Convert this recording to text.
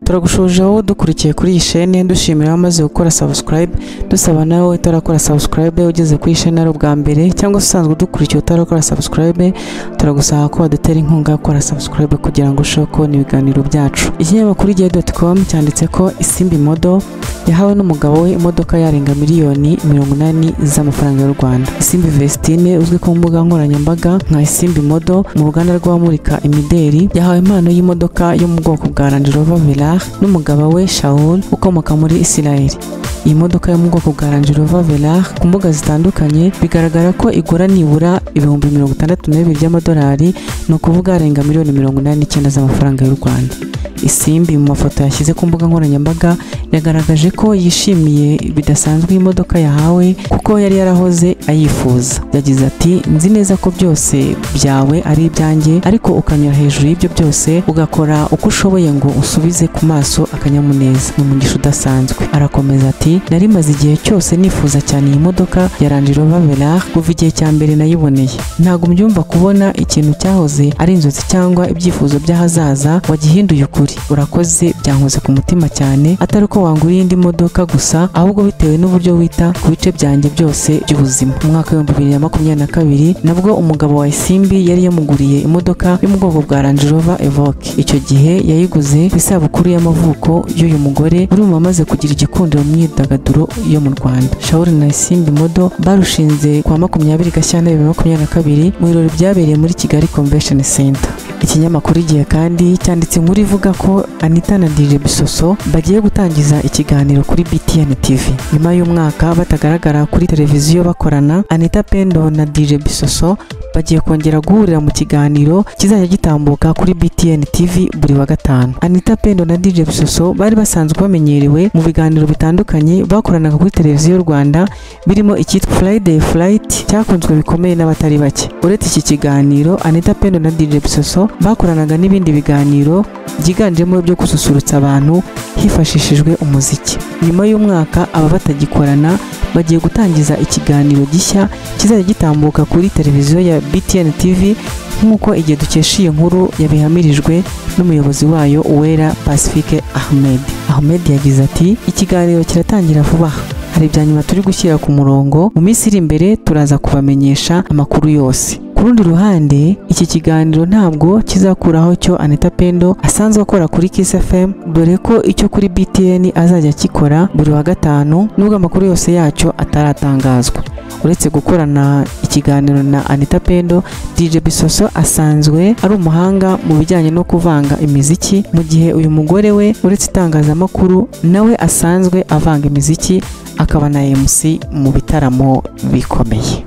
turagushojeho dukurikiye kuri iyi chaîne dushimira amaze gukora subscribe dusaba nawe utarakora subscribe ugeze kuri chaîne ari ubwa mbere cyangwa usanzwe dukurikiye utarakora subscribe turagusaba ko wadutera inkunga gukora subscribe kugira ngo ushobore kubona ibiganiro byacu. Ikinyamakuru igihe.com cyanditse ko Isimbi Modo yahawe n'umugabo we imodoka yarenga miliyoni 80 z'amafaranga y'u Rwanda. Isimbi Vestine uzwi ku mbuga nkoranyambaga nka Isimbi Modo mu ruganda rw'abamurika imideri yahawe impano y'imodoka yo mu bwoko bwa Range Rover Velar n'umugabo we Shaul ukomoka muri Israel. Iyi modoka yo mu bwoko bwa Range Rover Velar ku mbuga zitandukanye bigaragara ko igura nibura ibihumbi 62 by'amadolari, no kuvuga arenga miliyoni 89 z'amafaranga y'u Rwanda. Isimbi mu mafoto yashyize ku mbuga nkoranyambaga yagaragaje ko yishimiye bidasanzwe imodoka yahawe kuko yari yarahoze ayifuza. Yagize ati nzi neza ko byose byawe ari ibyanjye, ariko ukanyura hejuru y'ibyo byose ugakora uko ushoboye ngo usubize ku maso akanyamuneza, ni umugisha udasanzwe. Arakomeza ati nari maze igihe cyose nifuza cyane iyi modoka ya Range Rover Velar kuva igihe cya mbere nayiboneye. Ntabwo mbyumva kubona ikintu cyahoze ari inzozi cyangwa ibyifuzo by'ahazaza wagihinduye ukuri. Urakoze, byankoze ku mutima cyane, atari ko wanguriye indi modoka gusa ahubwo bitewe n'uburyo wita ku bice byanjye byose by'ubuzima. Mu mwaka wa 2022 nabwo umugabo wa Isimbi yari yamuguriye imodoka yo mu bwoko bwa Range Rover Evoque. Icyo gihe yayiguze ku isabukuru y'amavuko y'uyu mugore uri mu bamaze kugira igikundiro mu myidagaduro yo mu Rwanda. Shaul na Isimbi Modo barushinze kwa 20 Gashyantare 2022 mu birori byabereye muri Kigali Convention Center. Ikinyamakuru igihe kandi cyanditse inkuru ivuga ko Anita na DJ Bisoso bagiye gutangiza ikiganiro kuri BTN TV. Nyuma y'umwaka batagaragara kuri televiziyo bakorana, Anita Pendo na DJ Bisoso bagiye kongera guhurira mu kiganiro kizajya gitambuka kuri BTN TV buri wa gatanu. Anita Pendo na DJ Bisoso bari basanzwe bamenyerewe mu biganiro bitandukanye bakoranaga kuri televiziyo y'u Rwanda, birimo icyitwa Friday Flight cyakunzwe bikomeye n'abatari bake. Uretse iki kiganiro, Anita Pendo na DJ Bisoso bakoranaga n'ibindi biganiro byiganjemo byo gususurutsa abantu hifashishijwe umuziki. Nyuma y'umwaka aba batagikorana bagiye gutangiza ikiganiro gishya kizajya gitambuka kuri televiziyo ya BTN TV nk'uko igihe dukesha iyi nkuru yabihamirijwe n'umuyobozi wayo Uwera Pacifique Ahmed yagize ati ikiganiro kiratangira vuba, hari ibyanyuma turi gushyira ku murongo, mu minsi iri imbere turaza kubamenyesha amakuru yose. Ku rundi ruhande, iki kiganiro ntabwo kizakuraho cyo Anita Pendo asanzwe akora kuri Kiss FM, dore ko icyo kuri BTN azajya kikora buri wa gatanu nubwo amakuru yose yacyo ataratangazwa. Uretse gukorana ikiganiro na Anita Pendo, DJ Bisoso asanzwe ari umuhanga mu bijyanye no kuvanga imiziki, mu gihe uyu mugore we uretse itangazamakuru nawe asanzwe avanga imiziki akaba na MC mu bitaramo bikomeye.